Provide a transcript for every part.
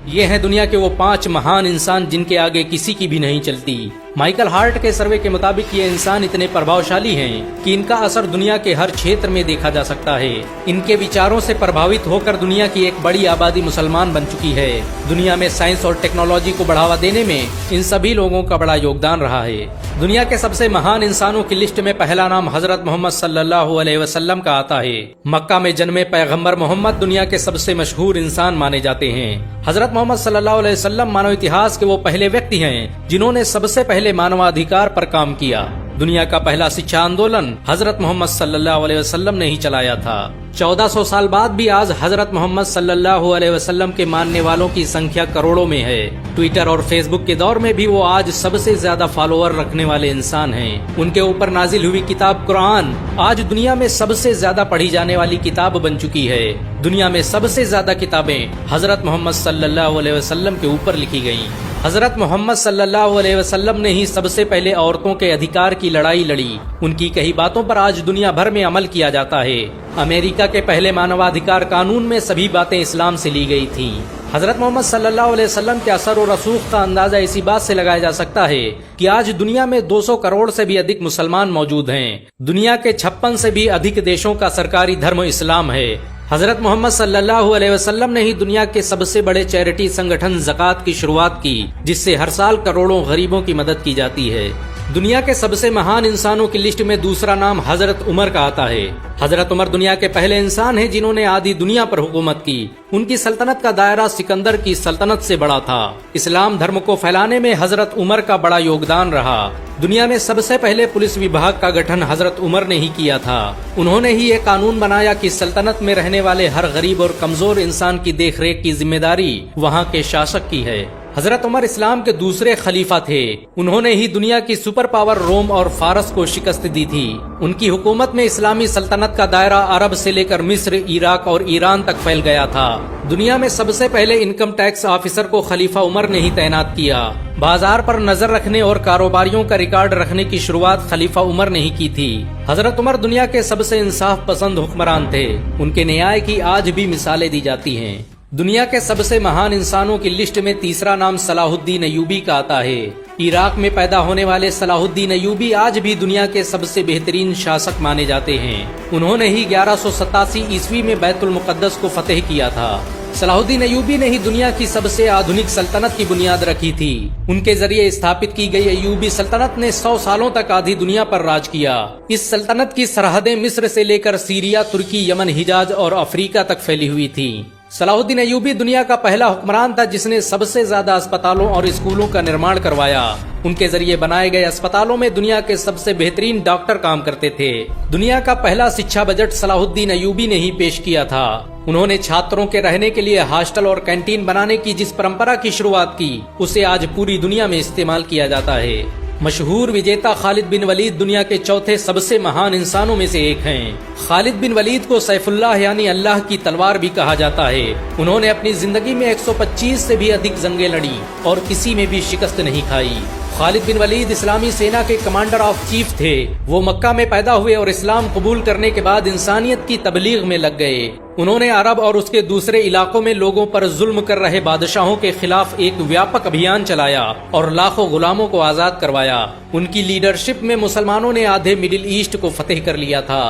ये हैं दुनिया के वो 5 महान इंसान जिनके आगे किसी की भी नहीं चलती। माइकल हार्ट के सर्वे के मुताबिक ये इंसान इतने प्रभावशाली हैं कि इनका असर दुनिया के हर क्षेत्र में देखा जा सकता है। इनके विचारों से प्रभावित होकर दुनिया की एक बड़ी आबादी मुसलमान बन चुकी है। दुनिया में साइंस और टेक्नोलॉजी को बढ़ावा देने में इन सभी लोगों का बड़ा योगदान रहा है। दुनिया के सबसे महान इंसानों की लिस्ट में पहला नाम हजरत मोहम्मद सल्लल्लाहु अलैहि वसल्लम का आता है। मक्का में जन्मे पैगंबर मोहम्मद दुनिया के सबसे मशहूर इंसान माने जाते हैं। हजरत मोहम्मद सल्लल्लाहु अलैहि वसल्लम मानव इतिहास के वो पहले व्यक्ति हैं जिन्होंने सबसे पहले मानवाधिकार पर काम किया। दुनिया का पहला शिक्षा आंदोलन हजरत मोहम्मद सल्लल्लाहु अलैहि वसल्लम ने ही चलाया था। 1400 साल बाद भी आज हजरत मोहम्मद सल्लल्लाहु अलैहि वसल्लम के मानने वालों की संख्या करोड़ों में है। ट्विटर और फेसबुक के दौर में भी वो आज सबसे ज्यादा फॉलोअर रखने वाले इंसान हैं। उनके ऊपर नाजिल हुई किताब कुरान आज दुनिया में सबसे ज्यादा पढ़ी जाने वाली किताब बन चुकी है। दुनिया में सबसे ज्यादा किताबें हजरत मोहम्मद सल्लल्लाहु अलैहि वसल्लम के ऊपर लिखी गयी। हजरत मोहम्मद सल्लल्लाहु अलैहि वसल्लम ने ही सबसे पहले औरतों के अधिकार की लड़ाई लड़ी। उनकी कई बातों पर आज दुनिया भर में अमल किया जाता है। अमेरिका के पहले मानवाधिकार कानून में सभी बातें इस्लाम से ली गई थीं। हजरत मोहम्मद सल्लल्लाहु अलैहि वसल्लम के असर और रसूख का अंदाजा इसी बात से लगाया जा सकता है कि आज दुनिया में 200 करोड़ से भी अधिक मुसलमान मौजूद हैं। दुनिया के 56 से भी अधिक देशों का सरकारी धर्म इस्लाम है। हजरत मोहम्मद सल्लल्लाहु अलैहि वसल्लम ने ही दुनिया के सबसे बड़े चैरिटी संगठन ज़कात की शुरुआत की, जिससे हर साल करोड़ों गरीबों की मदद की जाती है। दुनिया के सबसे महान इंसानों की लिस्ट में दूसरा नाम हजरत उमर का आता है। हजरत उमर दुनिया के पहले इंसान हैं जिन्होंने आधी दुनिया पर हुकूमत की। उनकी सल्तनत का दायरा सिकंदर की सल्तनत से बड़ा था। इस्लाम धर्म को फैलाने में हजरत उमर का बड़ा योगदान रहा। दुनिया में सबसे पहले पुलिस विभाग का गठन हजरत उमर ने ही किया था। उन्होंने ही ये कानून बनाया कि सल्तनत में रहने वाले हर गरीब और कमजोर इंसान की देखरेख की जिम्मेदारी वहाँ के शासक की है। हजरत उमर इस्लाम के दूसरे खलीफा थे। उन्होंने ही दुनिया की सुपर पावर रोम और फारस को शिकस्त दी थी। उनकी हुकूमत में इस्लामी सल्तनत का दायरा अरब से लेकर मिस्र, इराक और ईरान तक फैल गया था। दुनिया में सबसे पहले इनकम टैक्स ऑफिसर को खलीफा उमर ने ही तैनात किया। बाजार पर नजर रखने और कारोबारियों का रिकॉर्ड रखने की शुरुआत खलीफा उमर ने ही की थी। हजरत उमर दुनिया के सबसे इंसाफ पसंद हुक्मरान थे। उनके न्याय की आज भी मिसालें दी जाती हैं। दुनिया के सबसे महान इंसानों की लिस्ट में तीसरा नाम सलाहुद्दीन अय्यूबी का आता है। इराक में पैदा होने वाले सलाहुद्दीन अय्यूबी आज भी दुनिया के सबसे बेहतरीन शासक माने जाते हैं। उन्होंने ही 1187 ईस्वी में बैतुल मुकद्दस को फतेह किया था। सलाहुद्दीन अय्यूबी ने ही दुनिया की सबसे आधुनिक सल्तनत की बुनियाद रखी थी। उनके जरिए स्थापित की गई अय्यूबी सल्तनत ने 100 सालों तक आधी दुनिया पर राज किया। इस सल्तनत की सरहदें मिस्र से लेकर सीरिया, तुर्की, यमन, हिजाज और अफ्रीका तक फैली हुई थी। सलाहुद्दीन अय्यूबी दुनिया का पहला हुक्मरान था जिसने सबसे ज्यादा अस्पतालों और स्कूलों का निर्माण करवाया। उनके जरिए बनाए गए अस्पतालों में दुनिया के सबसे बेहतरीन डॉक्टर काम करते थे। दुनिया का पहला शिक्षा बजट सलाहुद्दीन अय्यूबी ने ही पेश किया था। उन्होंने छात्रों के रहने के लिए हॉस्टल और कैंटीन बनाने की जिस परंपरा की शुरुआत की, उसे आज पूरी दुनिया में इस्तेमाल किया जाता है। मशहूर विजेता खालिद बिन वलीद दुनिया के चौथे सबसे महान इंसानों में से एक हैं। खालिद बिन वलीद को सैफुल्लाह यानी अल्लाह की तलवार भी कहा जाता है। उन्होंने अपनी जिंदगी में 125 से भी अधिक जंगें लड़ी और किसी में भी शिकस्त नहीं खाई। खालिद बिन वलीद इस्लामी सेना के कमांडर ऑफ चीफ थे। वो मक्का में पैदा हुए और इस्लाम कबूल करने के बाद इंसानियत की तबलीग में लग गए। उन्होंने अरब और उसके दूसरे इलाकों में लोगों पर जुल्म कर रहे बादशाहों के खिलाफ एक व्यापक अभियान चलाया और लाखों गुलामों को आजाद करवाया। उनकी लीडरशिप में मुसलमानों ने आधे मिडिल ईस्ट को फतेह कर लिया था।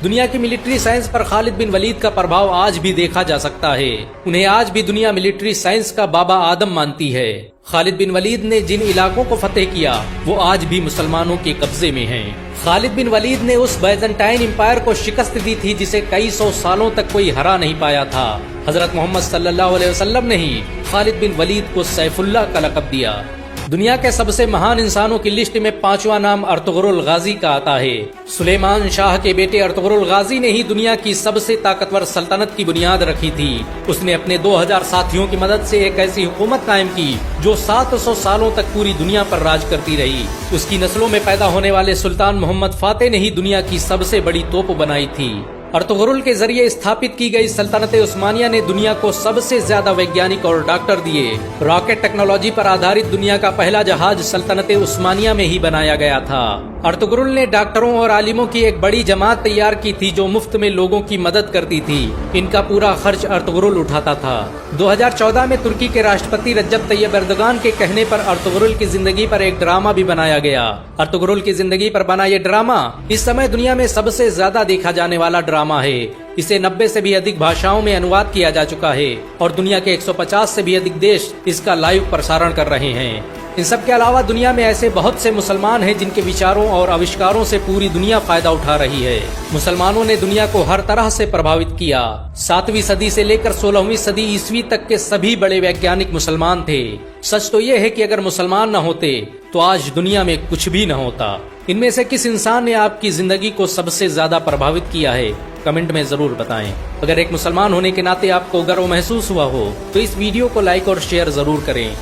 दुनिया की मिलिट्री साइंस पर खालिद बिन वलीद का प्रभाव आज भी देखा जा सकता है। उन्हें आज भी दुनिया मिलिट्री साइंस का बाबा आदम मानती है। खालिद बिन वलीद ने जिन इलाकों को फतेह किया वो आज भी मुसलमानों के कब्जे में हैं। खालिद बिन वलीद ने उस बैजेंटाइन एम्पायर को शिकस्त दी थी जिसे कई सौ सालों तक कोई हरा नहीं पाया था। हजरत मोहम्मद सल्लल्लाहु अलैहि वसल्लम ने ही खालिद बिन वलीद को सैफुल्लाह का लक़ब दिया। दुनिया के सबसे महान इंसानों की लिस्ट में 5वां नाम अर्तुगरुल गाजी का आता है। सुलेमान शाह के बेटे अर्तुगरुल गाजी ने ही दुनिया की सबसे ताकतवर सल्तनत की बुनियाद रखी थी। उसने अपने 2000 साथियों की मदद से एक ऐसी हुकूमत कायम की जो 700 सालों तक पूरी दुनिया पर राज करती रही। उसकी नस्लों में पैदा होने वाले सुल्तान मोहम्मद फातेह ने ही दुनिया की सबसे बड़ी तोप बनाई थी। अर्तुगरुल के जरिए स्थापित की गई सल्तनत उस्मानिया ने दुनिया को सबसे ज्यादा वैज्ञानिक और डॉक्टर दिए। रॉकेट टेक्नोलॉजी पर आधारित दुनिया का पहला जहाज सल्तनत उस्मानिया में ही बनाया गया था। अर्तुगरुल ने डॉक्टरों और आलिमों की एक बड़ी जमात तैयार की थी जो मुफ्त में लोगों की मदद करती थी। इनका पूरा खर्च अर्तुगरुल उठाता था। 2014 में तुर्की के राष्ट्रपति रज्जब तैयब एर्दोगान के कहने पर अर्तुगरुल की जिंदगी पर एक ड्रामा भी बनाया गया। अर्तुगरुल की जिंदगी पर बना ये ड्रामा इस समय दुनिया में सबसे ज्यादा देखा जाने वाला ड्रामा है। इसे 90 से भी अधिक भाषाओं में अनुवाद किया जा चुका है और दुनिया के 150 से भी अधिक देश इसका लाइव प्रसारण कर रहे हैं। इन सब के अलावा दुनिया में ऐसे बहुत से मुसलमान हैं जिनके विचारों और आविष्कारों से पूरी दुनिया फायदा उठा रही है। मुसलमानों ने दुनिया को हर तरह से प्रभावित किया। 7वीं सदी से लेकर 16वीं सदी ईस्वी तक के सभी बड़े वैज्ञानिक मुसलमान थे। सच तो ये है कि अगर मुसलमान न होते तो आज दुनिया में कुछ भी न होता। इनमें से किस इंसान ने आपकी जिंदगी को सबसे ज्यादा प्रभावित किया है, कमेंट में जरूर बताएं। अगर एक मुसलमान होने के नाते आपको गर्व महसूस हुआ हो तो इस वीडियो को लाइक और शेयर जरूर करें।